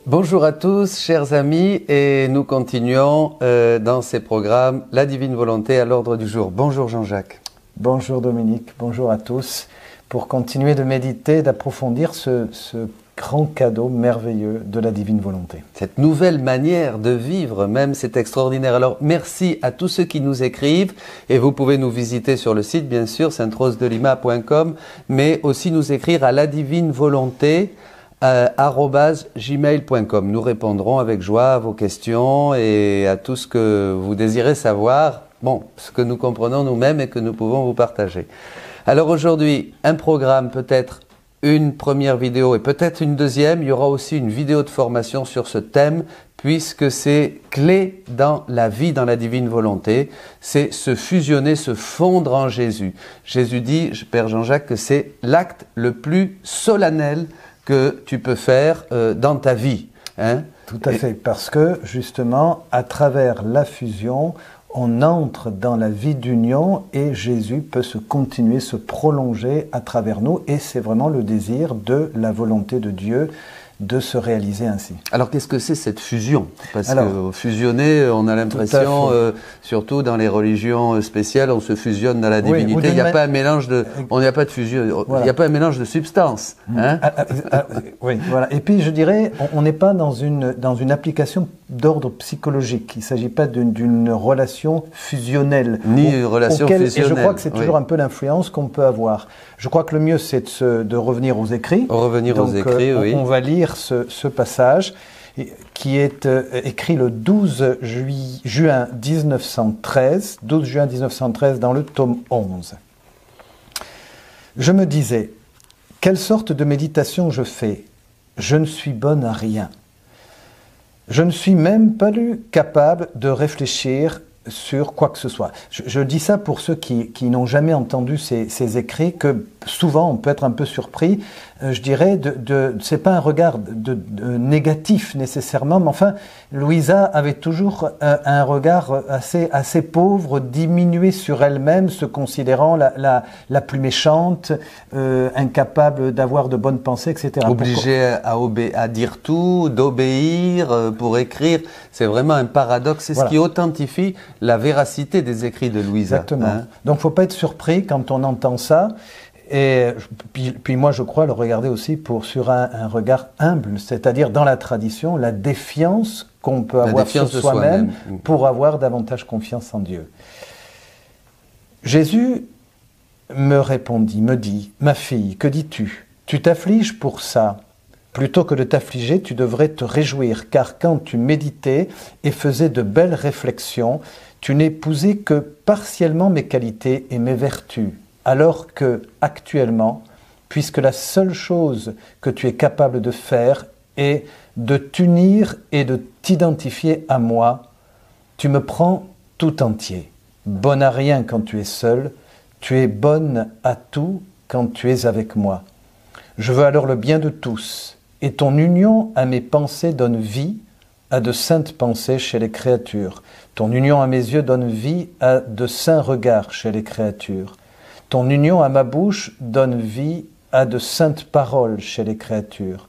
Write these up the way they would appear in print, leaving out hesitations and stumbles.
Bonjour à tous, chers amis, et nous continuons dans ces programmes La Divine Volonté à l'ordre du jour. Bonjour Jean-Jacques. Bonjour Dominique, bonjour à tous. Pour continuer de méditer, d'approfondir ce grand cadeau merveilleux de la Divine Volonté. Cette nouvelle manière de vivre même, c'est extraordinaire. Alors merci à tous ceux qui nous écrivent, et vous pouvez nous visiter sur le site, bien sûr, sainterosedelima.com, mais aussi nous écrire à ladivinevolonté @gmail.com. Nous répondrons avec joie à vos questions et à tout ce que vous désirez savoir, ce que nous comprenons nous-mêmes et que nous pouvons vous partager. Alors aujourd'hui, un programme, peut-être une première vidéo et peut-être une deuxième. Il y aura aussi une vidéo de formation sur ce thème, puisque c'est clé dans la vie, dans la divine volonté. C'est se fusionner, se fondre en Jésus. Jésus dit, Père Jean-Jacques, que c'est l'acte le plus solennel que tu peux faire dans ta vie. Tout à fait, parce que justement, à travers la fusion, on entre dans la vie d'union et Jésus peut se continuer, se prolonger à travers nous, et c'est vraiment le désir de la volonté de Dieu de se réaliser ainsi. Alors qu'est-ce que c'est cette fusion? Parce que fusionner, on a l'impression, surtout dans les religions spéciales, on se fusionne dans la divinité. Oui, il n'y a pas un mélange de, il n'y a pas de fusion, il n'y a pas un mélange de substances. Oui, voilà. Et puis je dirais, on n'est pas dans une application d'ordre psychologique. Il ne s'agit pas d'une relation fusionnelle. Ni une relation fusionnelle. Et je crois que c'est toujours un peu l'influence qu'on peut avoir. Je crois que le mieux, c'est de revenir aux écrits. Revenir aux écrits, oui. On va lire ce passage qui est écrit le 12 juin 1913 dans le tome 11. Je me disais, quelle sorte de méditation je fais? Je ne suis bonne à rien. Je ne suis même pas capable de réfléchir sur quoi que ce soit. Je dis ça pour ceux qui n'ont jamais entendu ces écrits, que souvent on peut être un peu surpris. Je dirais, c'est pas un regard négatif nécessairement, mais enfin, Louisa avait toujours un regard assez pauvre, diminué sur elle-même, se considérant la plus méchante, incapable d'avoir de bonnes pensées, etc. Obligée à dire tout, d'obéir pour écrire. C'est vraiment un paradoxe. C'est ce qui authentifie la véracité des écrits de Louisa. Exactement. Donc, il ne faut pas être surpris quand on entend ça. Et puis moi, je crois le regarder aussi sur un regard humble, c'est-à-dire dans la tradition, la défiance qu'on peut avoir sur soi-même pour avoir davantage confiance en Dieu. Jésus me répondit, me dit, « Ma fille, que dis-tu? Tu t'affliges pour ça. Plutôt que de t'affliger, tu devrais te réjouir, car quand tu méditais et faisais de belles réflexions, tu n'épousais que partiellement mes qualités et mes vertus. Alors que, actuellement, puisque la seule chose que tu es capable de faire est de t'unir et de t'identifier à moi, tu me prends tout entier. Bonne à rien quand tu es seul, tu es bonne à tout quand tu es avec moi. Je veux alors le bien de tous, et ton union à mes pensées donne vie à de saintes pensées chez les créatures. Ton union à mes yeux donne vie à de saints regards chez les créatures. Ton union à ma bouche donne vie à de saintes paroles chez les créatures.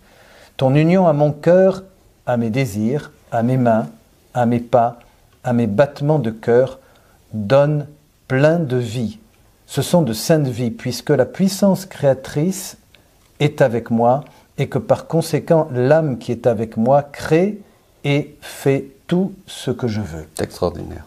Ton union à mon cœur, à mes désirs, à mes mains, à mes pas, à mes battements de cœur, donne plein de vie. Ce sont de saintes vies, puisque la puissance créatrice est avec moi et que par conséquent, l'âme qui est avec moi crée et fait tout ce que je veux. C'est extraordinaire.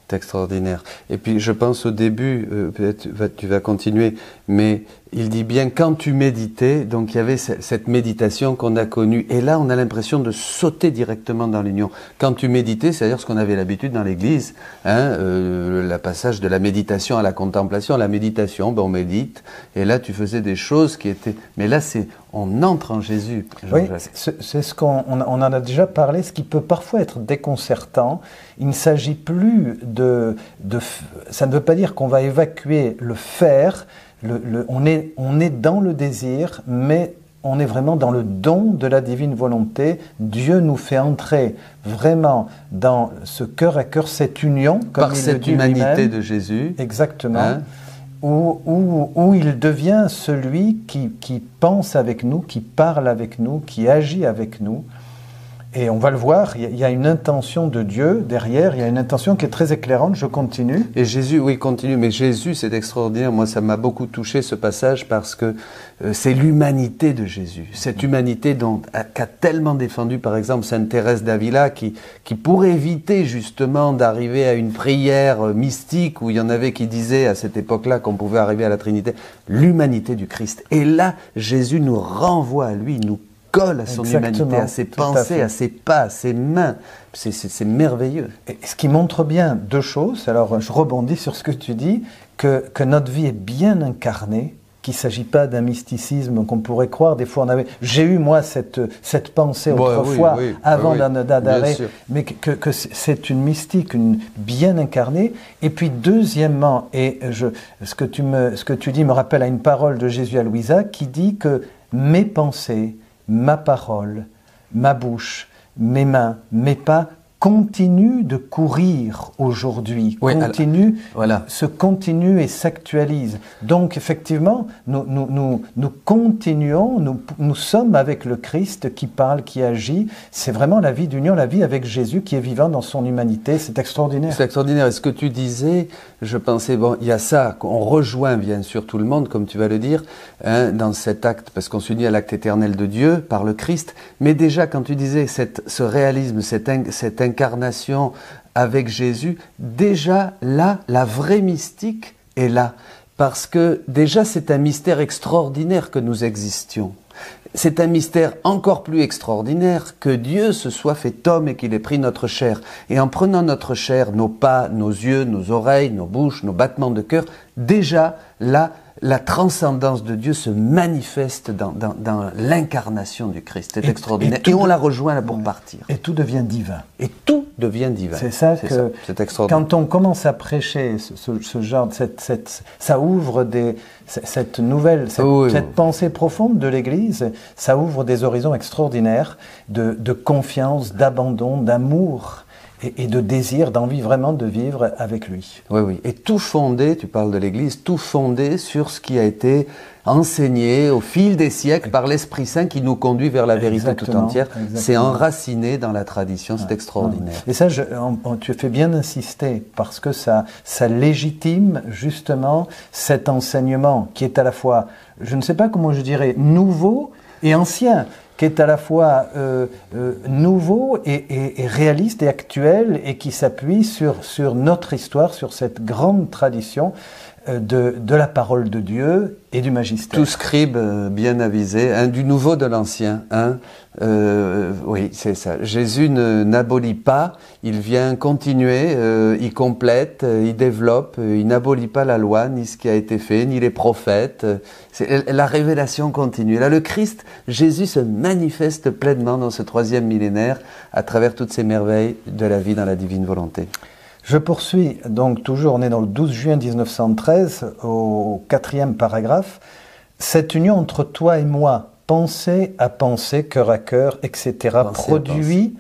C'est extraordinaire. Et puis je pense au début, peut-être tu vas continuer, mais il dit bien quand tu méditais, donc il y avait cette méditation qu'on a connue, et là on a l'impression de sauter directement dans l'union. Quand tu méditais, c'est-à-dire ce qu'on avait l'habitude dans l'église, le passage de la méditation à la contemplation. La méditation, on médite, et là tu faisais des choses qui étaient... Mais là on entre en Jésus. Oui, c'est ce qu'on en a déjà parlé, ce qui peut parfois être déconcertant. Il ne s'agit plus ça ne veut pas dire qu'on va évacuer le faire. On est dans le désir, mais on est vraiment dans le don de la divine volonté. Dieu nous fait entrer vraiment dans ce cœur à cœur, cette union, comme par cette humanité de Jésus. Exactement. où il devient celui qui pense avec nous, qui parle avec nous, qui agit avec nous. Et on va le voir, il y a une intention de Dieu derrière, il y a une intention qui est très éclairante. Je continue. Et Jésus, oui, continue, mais Jésus, c'est extraordinaire. Moi, ça m'a beaucoup touché ce passage parce que c'est l'humanité de Jésus. Cette humanité qu'a tellement défendu, par exemple, Sainte Thérèse d'Avila, qui pour éviter justement d'arriver à une prière mystique où il y en avait qui disaient à cette époque-là qu'on pouvait arriver à la Trinité, l'humanité du Christ. Et là, Jésus nous renvoie à lui, nous colle à son humanité, à ses pensées, à ses pas, à ses mains. C'est merveilleux. Et ce qui montre bien deux choses, alors je rebondis sur ce que tu dis, que notre vie est bien incarnée, qu'il ne s'agit pas d'un mysticisme qu'on pourrait croire. Des fois, j'ai eu, moi, cette pensée autrefois, avant d'arrêt, mais que c'est une mystique, bien incarnée. Et puis, deuxièmement, ce que tu dis me rappelle à une parole de Jésus à Louisa, qui dit que mes pensées, ma parole, ma bouche, mes mains, mes pas continuent de courir aujourd'hui, se continuent et s'actualisent. Donc effectivement, nous continuons, nous sommes avec le Christ qui parle, qui agit. C'est vraiment la vie d'union, la vie avec Jésus qui est vivant dans son humanité. C'est extraordinaire. C'est extraordinaire. Et ce que tu disais, je pensais, il y a ça, on rejoint bien sûr tout le monde, comme tu vas le dire, dans cet acte, parce qu'on s'unit à l'acte éternel de Dieu par le Christ. Mais déjà, quand tu disais ce réalisme, cette incarnation avec Jésus, déjà là, la vraie mystique est là. Parce que déjà, c'est un mystère extraordinaire que nous existions. C'est un mystère encore plus extraordinaire que Dieu se soit fait homme et qu'il ait pris notre chair. Et en prenant notre chair, nos pas, nos yeux, nos oreilles, nos bouches, nos battements de cœur, déjà là, la transcendance de Dieu se manifeste dans l'incarnation du Christ. C'est extraordinaire. Et on la rejoint là pour partir. Et tout devient divin. Et tout devient divin. C'est ça que, c'est extraordinaire. Quand on commence à prêcher ce genre, ça ouvre cette nouvelle, cette pensée profonde de l'Église, ça ouvre des horizons extraordinaires de confiance, d'abandon, d'amour. Et de désir, d'envie vraiment de vivre avec lui. Oui. Et tout fondé, tu parles de l'Église, tout fondé sur ce qui a été enseigné au fil des siècles par l'Esprit Saint qui nous conduit vers la vérité tout entière. C'est enraciné dans la tradition, c'est extraordinaire. Et ça, tu fais bien insister parce que ça légitime justement cet enseignement qui est à la fois, je ne sais pas comment je dirais, nouveau et ancien, qui est à la fois nouveau et réaliste et actuel et qui s'appuie sur notre histoire, sur cette grande tradition de la parole de Dieu et du magistère. Tout scribe bien avisé, du nouveau de l'ancien. Oui, c'est ça. Jésus n'abolit pas, il vient continuer, il complète, il développe, il n'abolit pas la loi, ni ce qui a été fait, ni les prophètes. La révélation continue. Là, le Christ, Jésus se manifeste pleinement dans ce 3e millénaire à travers toutes ces merveilles de la vie dans la divine volonté. Je poursuis, donc toujours, on est dans le 12 juin 1913, au 4e paragraphe. Cette union entre toi et moi, pensée à pensée, cœur à cœur, etc., produit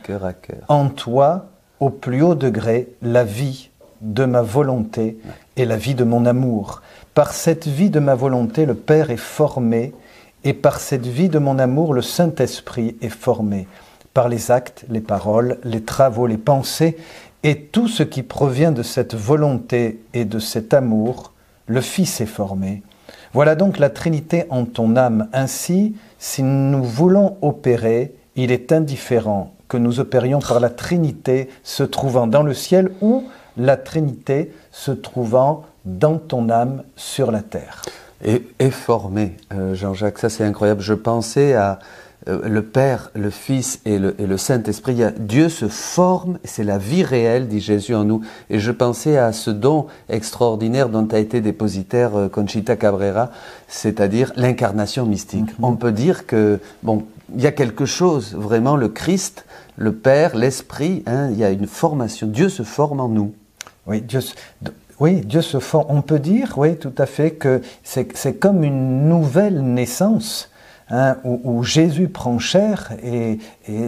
en toi, au plus haut degré, la vie de ma volonté et la vie de mon amour. Par cette vie de ma volonté, le Père est formé, et par cette vie de mon amour, le Saint-Esprit est formé. Par les actes, les paroles, les travaux, les pensées, et tout ce qui provient de cette volonté et de cet amour, le Fils est formé. Voilà donc la Trinité en ton âme. Ainsi, si nous voulons opérer, il est indifférent que nous opérions par la Trinité se trouvant dans le ciel ou la Trinité se trouvant dans ton âme sur la terre. Et formé, Jean-Jacques, ça c'est incroyable. Je pensais à le Père, le Fils et le Saint-Esprit. Dieu se forme, c'est la vie réelle, dit Jésus en nous. Et je pensais à ce don extraordinaire dont a été dépositaire Conchita Cabrera, c'est-à-dire l'incarnation mystique. On peut dire que, il y a quelque chose, vraiment, le Christ, le Père, l'Esprit, il y a une formation. Dieu se forme en nous. Oui, Dieu se forme. On peut dire, oui, tout à fait, que c'est comme une nouvelle naissance. Où Jésus prend chair, et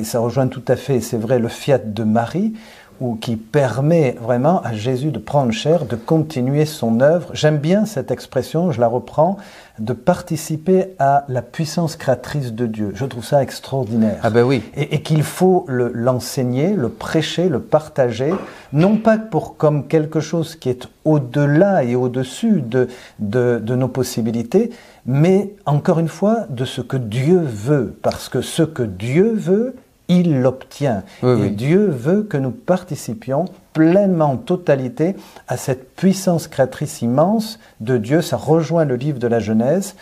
ça rejoint tout à fait, c'est vrai, le fiat de Marie, ou qui permet vraiment à Jésus de prendre chair, de continuer son œuvre. J'aime bien cette expression, je la reprends, de participer à la puissance créatrice de Dieu. Je trouve ça extraordinaire. Ah ben oui. Et qu'il faut l'enseigner, le prêcher, le partager, non pas comme quelque chose qui est au-delà et au-dessus de nos possibilités, mais encore une fois, de ce que Dieu veut. Parce que ce que Dieu veut, il l'obtient. Et Dieu veut que nous participions pleinement, en totalité, à cette puissance créatrice immense de Dieu. Ça rejoint le livre de la Genèse.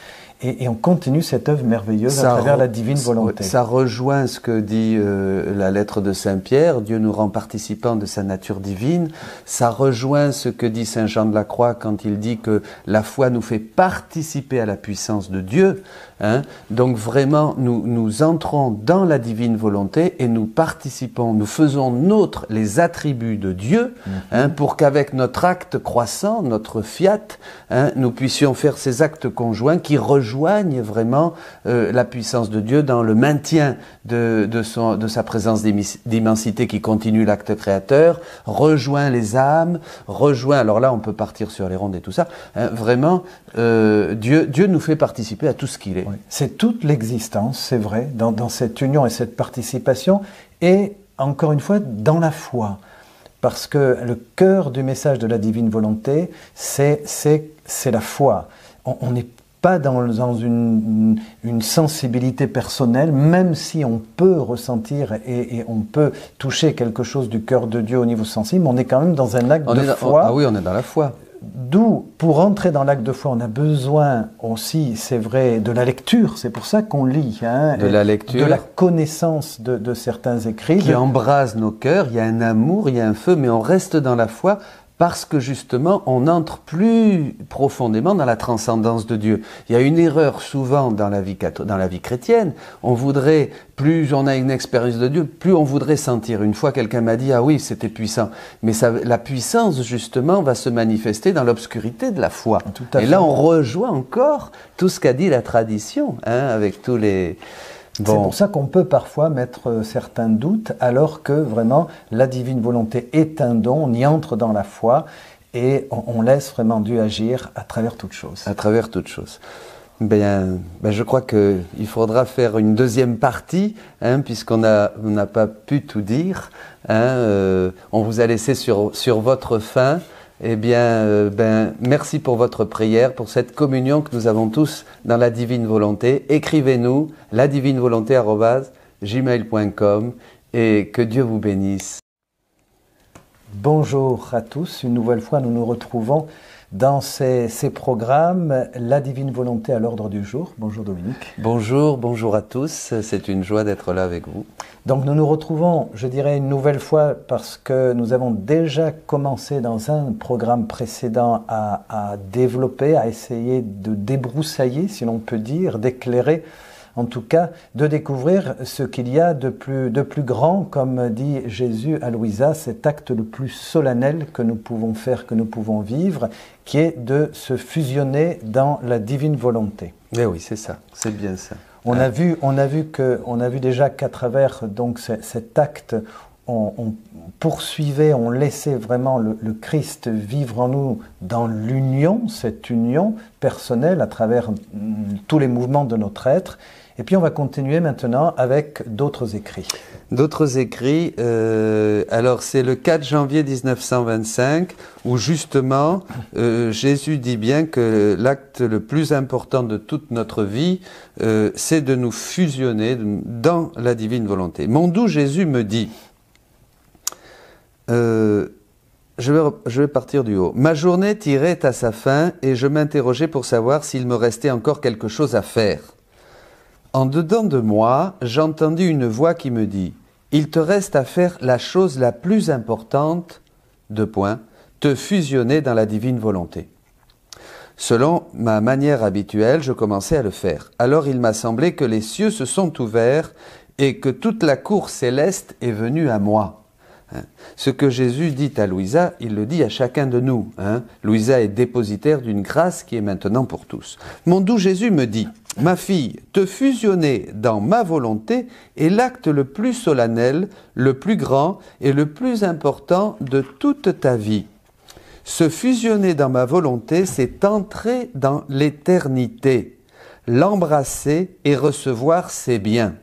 Et on continue cette œuvre merveilleuse à travers la divine volonté. Ça rejoint ce que dit la lettre de Saint Pierre, Dieu nous rend participants de sa nature divine. Ça rejoint ce que dit Saint Jean de la Croix quand il dit que la foi nous fait participer à la puissance de Dieu. Hein. Donc vraiment, nous entrons dans la divine volonté et nous participons, nous faisons nôtres les attributs de Dieu, hein, pour qu'avec notre acte croissant, notre fiat, hein, nous puissions faire ces actes conjoints qui rejoignent vraiment la puissance de Dieu dans le maintien de sa présence d'immensité qui continue l'acte créateur, rejoint les âmes, rejoint, alors là on peut partir sur les rondes et tout ça, hein, vraiment Dieu nous fait participer à tout ce qu'il est. Oui. C'est toute l'existence, c'est vrai, dans cette union et cette participation, et encore une fois dans la foi. Parce que le cœur du message de la divine volonté, c'est la foi. On n'est pas dans une sensibilité personnelle, même si on peut ressentir et on peut toucher quelque chose du cœur de Dieu au niveau sensible, on est quand même dans un acte de foi. Ah oui, on est dans la foi. D'où, pour entrer dans l'acte de foi, on a besoin aussi, c'est vrai, de la lecture. C'est pour ça qu'on lit. Hein, de la lecture. De la connaissance de certains écrits. Qui embrase nos cœurs, il y a un amour, il y a un feu, mais on reste dans la foi parce que justement, on entre plus profondément dans la transcendance de Dieu. Il y a une erreur souvent dans la vie chrétienne. On voudrait, plus on a une expérience de Dieu, plus on voudrait sentir. Une fois, quelqu'un m'a dit, ah oui, c'était puissant. Mais la puissance, justement, va se manifester dans l'obscurité de la foi. Et là, on rejoint encore tout ce qu'a dit la tradition, hein, avec tous les... Bon. C'est pour ça qu'on peut parfois mettre certains doutes, alors que vraiment la divine volonté est un don, on y entre dans la foi et on laisse vraiment Dieu agir à travers toute chose. À travers toute chose. Ben, je crois qu'il faudra faire une deuxième partie, hein, puisqu'on n'a pas pu tout dire. Hein, on vous a laissé sur votre faim. Eh bien, merci pour votre prière, pour cette communion que nous avons tous dans la divine volonté. Écrivez-nous ladivinevolonté@gmail.com et que Dieu vous bénisse. Bonjour à tous, une nouvelle fois nous nous retrouvons dans ces programmes, la divine volonté à l'ordre du jour. Bonjour Dominique. Bonjour à tous, c'est une joie d'être là avec vous. Donc nous nous retrouvons, je dirais une nouvelle fois, parce que nous avons déjà commencé dans un programme précédent à développer, à essayer de débroussailler, si l'on peut dire, d'éclairer, en tout cas, de découvrir ce qu'il y a de plus grand, comme dit Jésus à Louisa, cet acte le plus solennel que nous pouvons faire, que nous pouvons vivre, qui est de se fusionner dans la divine volonté. Mais oui, c'est ça, c'est bien ça. On a vu déjà qu'à travers donc cet acte, on poursuivait, on laissait vraiment le Christ vivre en nous dans l'union, cette union personnelle à travers tous les mouvements de notre être. Et puis on va continuer maintenant avec d'autres écrits. D'autres écrits, alors c'est le 4 janvier 1925 où justement Jésus dit bien que l'acte le plus important de toute notre vie, c'est de nous fusionner dans la divine volonté. Mon doux Jésus me dit, je vais partir du haut. Ma journée tirait à sa fin et je m'interrogeais pour savoir s'il me restait encore quelque chose à faire. En dedans de moi, j'entendis une voix qui me dit « Il te reste à faire la chose la plus importante, te fusionner dans la divine volonté. » Selon ma manière habituelle, je commençais à le faire. Alors il m'a semblé que les cieux se sont ouverts et que toute la cour céleste est venue à moi. Ce que Jésus dit à Louisa, il le dit à chacun de nous. Louisa est dépositaire d'une grâce qui est maintenant pour tous. Mon doux Jésus me dit, Ma fille, te fusionner dans ma volonté est l'acte le plus solennel, le plus grand et le plus important de toute ta vie. Se fusionner dans ma volonté, c'est entrer dans l'éternité, l'embrasser et recevoir ses biens.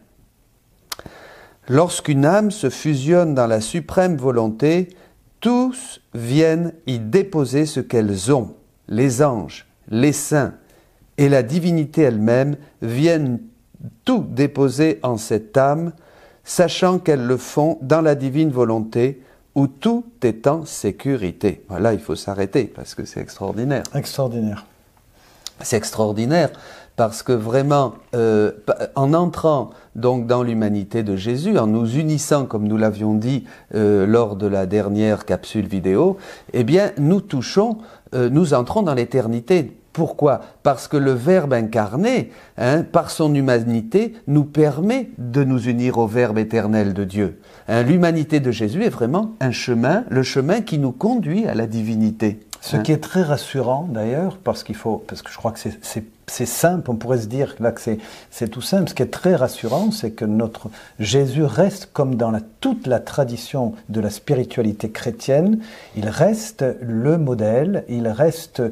Lorsqu'une âme se fusionne dans la suprême volonté, tous viennent y déposer ce qu'elles ont. Les anges, les saints et la divinité elle-même viennent tout déposer en cette âme, sachant qu'elles le font dans la divine volonté, où tout est en sécurité. Voilà, il faut s'arrêter, parce que c'est extraordinaire. Extraordinaire. C'est extraordinaire, parce que vraiment, en entrant donc dans l'humanité de Jésus, en nous unissant, comme nous l'avions dit lors de la dernière capsule vidéo, eh bien, nous touchons, nous entrons dans l'éternité. Pourquoi? Parce que le Verbe incarné, par son humanité, nous permet de nous unir au Verbe éternel de Dieu. L'humanité de Jésus est vraiment un chemin, le chemin qui nous conduit à la divinité. Ce qui est très rassurant d'ailleurs, parce que je crois que c'est simple, on pourrait se dire là que c'est tout simple. Ce qui est très rassurant, c'est que notre Jésus reste comme dans toute la tradition de la spiritualité chrétienne, il reste le modèle, il reste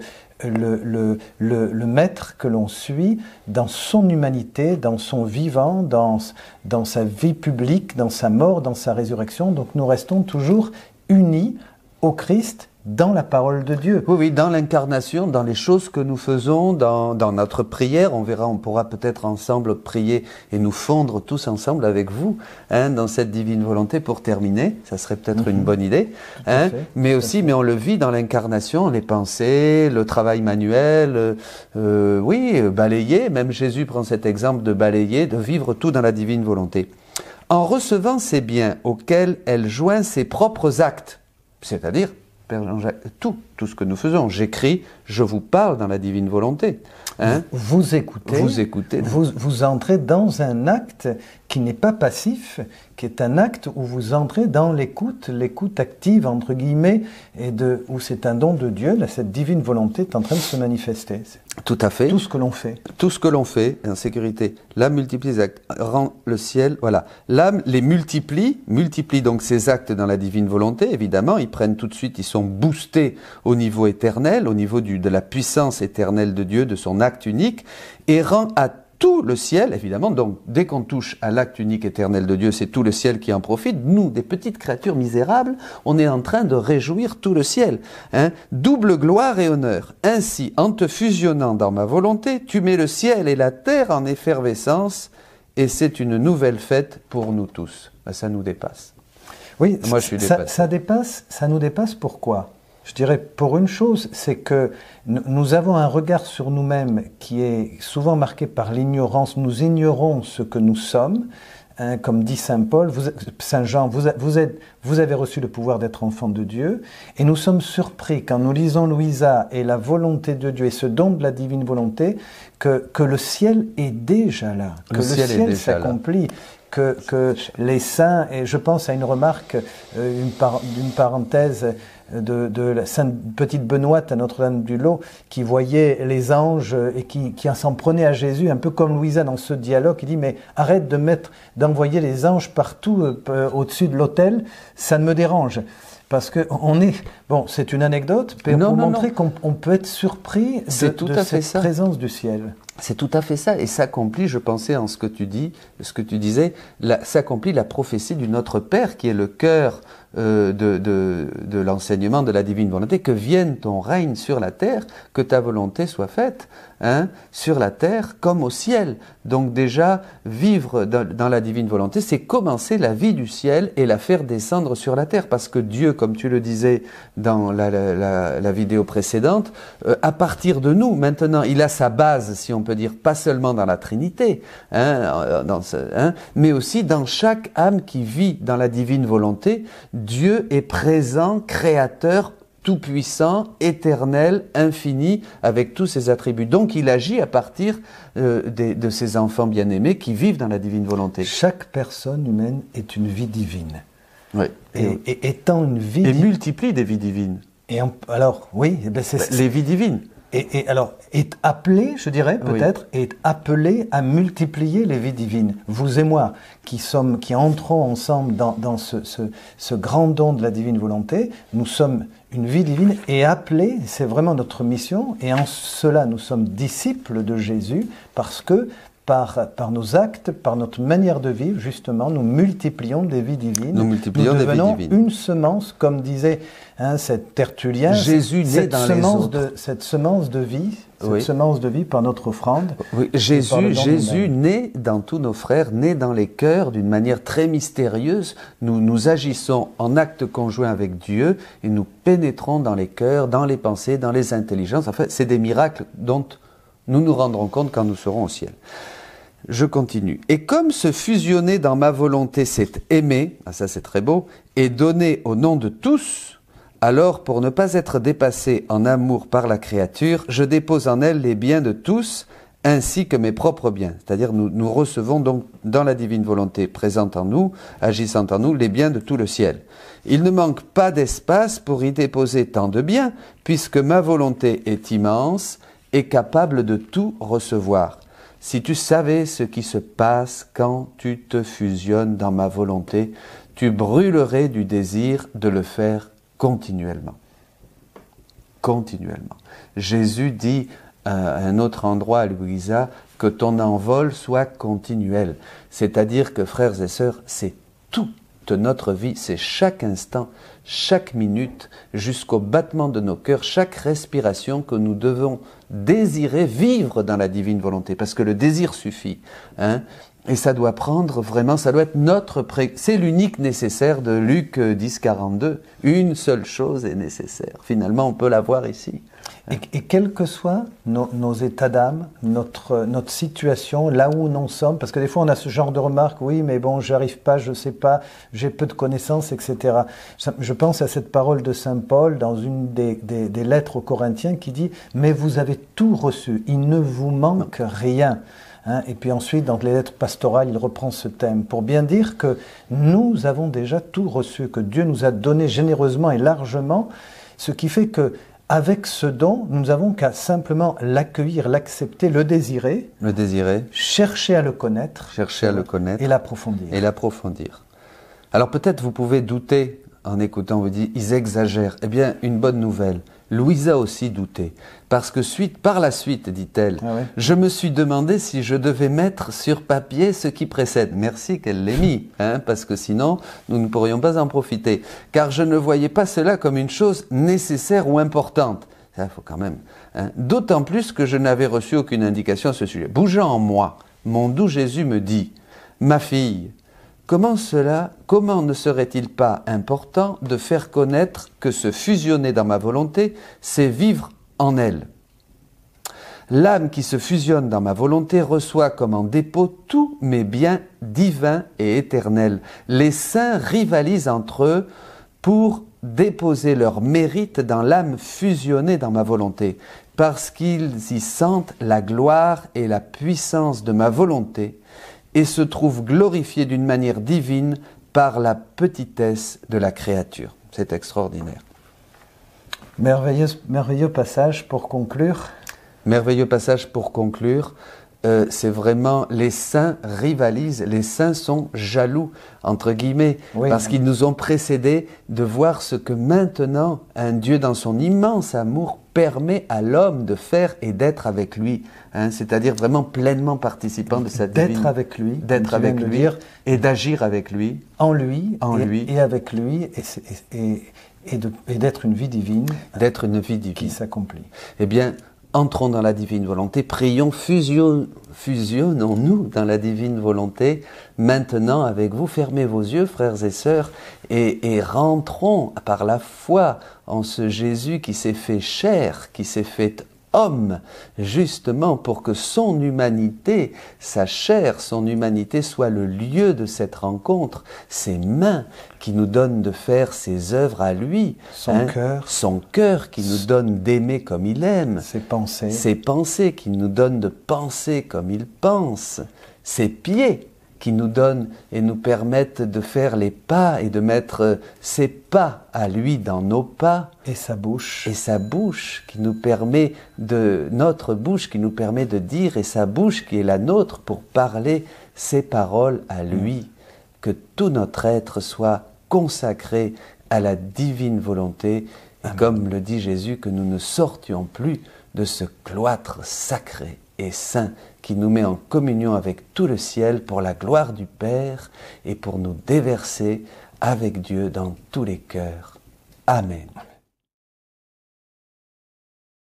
le maître que l'on suit dans son humanité, dans son vivant, dans sa vie publique, dans sa mort, dans sa résurrection. Donc nous restons toujours unis au Christ, dans la parole de Dieu. Oui, oui, dans l'incarnation, dans les choses que nous faisons, dans notre prière. On verra, on pourra peut-être ensemble prier et nous fondre tous ensemble avec vous dans cette divine volonté pour terminer. Ça serait peut-être une bonne idée. Mais aussi, mais on le vit dans l'incarnation, les pensées, le travail manuel, balayer. Même Jésus prend cet exemple de balayer, de vivre tout dans la divine volonté. En recevant ces biens auxquels elle joint ses propres actes, c'est-à-dire Père Jean-Jacques, tout ce que nous faisons. J'écris, je vous parle dans la divine volonté. Vous écoutez. Vous entrez dans un acte qui n'est pas passif, qui est un acte où vous entrez dans l'écoute active, entre guillemets, où c'est un don de Dieu, là, cette divine volonté est en train de se manifester. Tout à fait. Tout ce que l'on fait. Tout ce que l'on fait, en sécurité. L'âme multiplie les actes, rend le ciel, voilà. L'âme les multiplie donc ces actes dans la divine volonté, évidemment, ils prennent tout de suite, ils sont boostés au niveau éternel, au niveau de la puissance éternelle de Dieu, de son acte unique, et rend à tout le ciel, évidemment, donc dès qu'on touche à l'acte unique éternel de Dieu, c'est tout le ciel qui en profite. Nous, des petites créatures misérables, on est en train de réjouir tout le ciel. Double gloire et honneur. Ainsi, en te fusionnant dans ma volonté, tu mets le ciel et la terre en effervescence, et c'est une nouvelle fête pour nous tous. Ça nous dépasse. Oui, moi je suis dépassé. Ça nous dépasse pourquoi ? Je dirais pour une chose, c'est que nous avons un regard sur nous-mêmes qui est souvent marqué par l'ignorance. Nous ignorons ce que nous sommes. Comme dit Saint Paul, Saint Jean, vous avez reçu le pouvoir d'être enfant de Dieu. Et nous sommes surpris quand nous lisons Louisa et la volonté de Dieu et ce don de la divine volonté, que le ciel est déjà là, que le ciel s'accomplit. Que les saints, et je pense à une remarque, d'une parenthèse de la Sainte Petite Benoîte à Notre-Dame-du-Lot, qui voyait les anges et qui s'en prenait à Jésus, un peu comme Louisa dans ce dialogue, il dit mais arrête d'envoyer les anges partout au-dessus de l'autel, ça ne me dérange. Parce que c'est une anecdote, pour montrer qu'on peut être surpris de cette présence du ciel. C'est tout à fait ça, et s'accomplit, je pensais en ce que tu disais, s'accomplit la prophétie du Notre Père qui est le cœur de l'enseignement de la divine volonté, que vienne ton règne sur la terre, que ta volonté soit faite, sur la terre comme au ciel. Donc déjà, vivre dans la divine volonté, c'est commencer la vie du ciel et la faire descendre sur la terre, parce que Dieu, comme tu le disais dans la vidéo précédente, à partir de nous, maintenant, il a sa base, si on peut dire, pas seulement dans la Trinité, mais aussi dans chaque âme qui vit dans la divine volonté. Dieu est présent, créateur, tout-puissant, éternel, infini, avec tous ses attributs. Donc il agit à partir de ses enfants bien-aimés qui vivent dans la divine volonté. Chaque personne humaine est une vie divine. Oui. Et étant une vie... Et multiplie des vies divines. Alors, oui, les vies divines. alors, est appelé, je dirais peut-être, est appelé à multiplier les vies divines. Vous et moi, qui entrons ensemble dans ce grand don de la divine volonté, nous sommes une vie divine et appelés, c'est vraiment notre mission, et en cela nous sommes disciples de Jésus, parce que par nos actes, par notre manière de vivre, justement, nous multiplions des vies divines. Nous devenons une semence, comme disait cet Tertullien. Jésus naît dans les autres. Cette semence de vie, semence de vie par notre offrande. Oui, Jésus naît dans tous nos frères, naît dans les cœurs d'une manière très mystérieuse. Nous agissons en acte conjoint avec Dieu et nous pénétrons dans les cœurs, dans les pensées, dans les intelligences. En fait, c'est des miracles dont nous nous rendrons compte quand nous serons au ciel. Je continue. Et comme se fusionner dans ma volonté, c'est aimer, ça c'est très beau, et donner au nom de tous, alors pour ne pas être dépassé en amour par la créature, je dépose en elle les biens de tous, ainsi que mes propres biens. C'est-à-dire nous recevons donc dans la divine volonté présente en nous, agissant en nous, les biens de tout le ciel. Il ne manque pas d'espace pour y déposer tant de biens, puisque ma volonté est immense et capable de tout recevoir. Si tu savais ce qui se passe quand tu te fusionnes dans ma volonté, tu brûlerais du désir de le faire continuellement. Continuellement. Jésus dit à un autre endroit à Louisa que ton envol soit continuel. C'est-à-dire que, frères et sœurs, c'est toute notre vie, c'est chaque instant, chaque minute, jusqu'au battement de nos cœurs, chaque respiration que nous devons désirer vivre dans la divine volonté, parce que le désir suffit, et ça doit prendre vraiment, ça doit être c'est l'unique nécessaire de Luc 10, 42, une seule chose est nécessaire, finalement on peut la voir ici. Et quels que soient nos états d'âme, notre situation, là où nous sommes, parce que des fois on a ce genre de remarques, oui mais bon j'arrive pas, je sais pas, j'ai peu de connaissances, etc. Je pense à cette parole de Saint Paul dans une des lettres aux Corinthiens qui dit « Mais vous avez tout reçu, il ne vous manque rien ». Et puis ensuite, dans les lettres pastorales, il reprend ce thème pour bien dire que nous avons déjà tout reçu, que Dieu nous a donné généreusement et largement, ce qui fait que avec ce don, nous n'avons qu'à simplement l'accueillir, l'accepter, le désirer, chercher à le connaître, et l'approfondir. Alors peut-être vous pouvez douter en écoutant, vous dites, ils exagèrent. Eh bien, une bonne nouvelle. Louisa aussi doutait, parce que par la suite, dit-elle, je me suis demandé si je devais mettre sur papier ce qui précède. Merci qu'elle l'ait mis, parce que sinon, nous ne pourrions pas en profiter. Car je ne voyais pas cela comme une chose nécessaire ou importante. Ça, faut quand même. D'autant plus que je n'avais reçu aucune indication à ce sujet. Bougeant en moi, mon doux Jésus me dit, ma fille, comment ne serait-il pas important de faire connaître que se fusionner dans ma volonté, c'est vivre en elle? L'âme qui se fusionne dans ma volonté reçoit comme en dépôt tous mes biens divins et éternels. Les saints rivalisent entre eux pour déposer leur mérite dans l'âme fusionnée dans ma volonté, parce qu'ils y sentent la gloire et la puissance de ma volonté, et se trouve glorifié d'une manière divine par la petitesse de la créature. C'est extraordinaire. Merveilleux passage pour conclure. Merveilleux passage pour conclure. C'est vraiment, les saints rivalisent, les saints sont jaloux, entre guillemets, parce qu'ils nous ont précédés de voir ce que maintenant un Dieu dans son immense amour permet à l'homme de faire et d'être avec lui, c'est-à-dire vraiment pleinement participant de cette d'être avec lui et d'agir avec lui, en lui et avec lui et d'être une vie divine, qui s'accomplit. Eh bien, entrons dans la divine volonté, prions, fusionnons-nous dans la divine volonté maintenant avec vous. Fermez vos yeux, frères et sœurs, et rentrons par la foi en ce Jésus qui s'est fait chair, qui s'est fait homme, justement pour que son humanité, sa chair, son humanité soit le lieu de cette rencontre, ses mains qui nous donnent de faire ses œuvres à lui, son cœur qui nous donne d'aimer comme il aime, ses pensées qui nous donnent de penser comme il pense, ses pieds qui nous donne et nous permette de faire les pas et de mettre ses pas à lui dans nos pas. Et sa bouche. Et sa bouche qui nous permet notre bouche qui nous permet de dire, et sa bouche qui est la nôtre pour parler ses paroles à lui. Que tout notre être soit consacré à la divine volonté. Et comme le dit Jésus, que nous ne sortions plus de ce cloître sacré et saint qui nous met en communion avec tout le ciel pour la gloire du Père et pour nous déverser avec Dieu dans tous les cœurs. Amen.